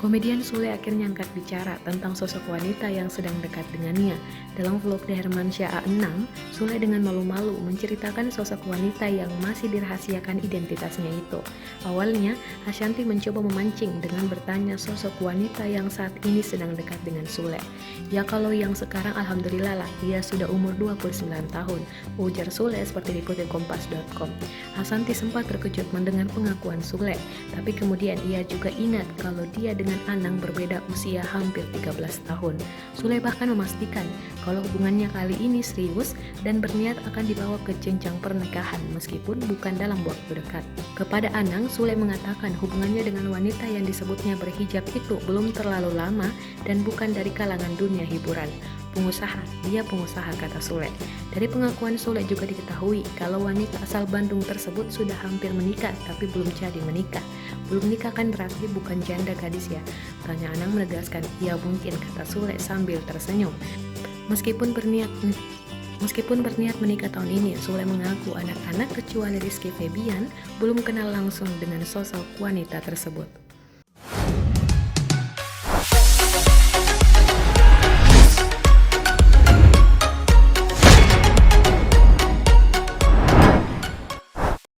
Komedian Sule akhirnya angkat bicara tentang sosok wanita yang sedang dekat dengannya. Dalam vlog The Hermansyah A6, Sule dengan malu-malu menceritakan sosok wanita yang masih dirahasiakan identitasnya itu. Awalnya, Ashanty mencoba memancing dengan bertanya sosok wanita yang saat ini sedang dekat dengan Sule. Ya kalau yang sekarang alhamdulillah lah, dia sudah umur 29 tahun, ujar Sule seperti dikutip Kompas.com. Ashanty sempat terkejut mendengar pengakuan Sule, tapi kemudian ia juga ingat kalau dia dengan Anang berbeda usia hampir 13 tahun. Sule bahkan memastikan kalau hubungannya kali ini serius dan berniat akan dibawa ke jenjang pernikahan meskipun bukan dalam waktu dekat. Kepada Anang, Sule mengatakan hubungannya dengan wanita yang disebutnya berhijab itu belum terlalu lama dan bukan dari kalangan dunia hiburan. Dia pengusaha, kata Sule. Dari pengakuan Sule juga diketahui kalau wanita asal Bandung tersebut sudah hampir menikah tapi belum jadi menikah. Belum nikah kan berarti bukan janda gadis ya? Tanya Anang menegaskan, iya mungkin, kata Sule sambil tersenyum. Meskipun berniat menikah tahun ini, Sule mengaku anak-anak kecuali Rizky Febian belum kenal langsung dengan sosok wanita tersebut.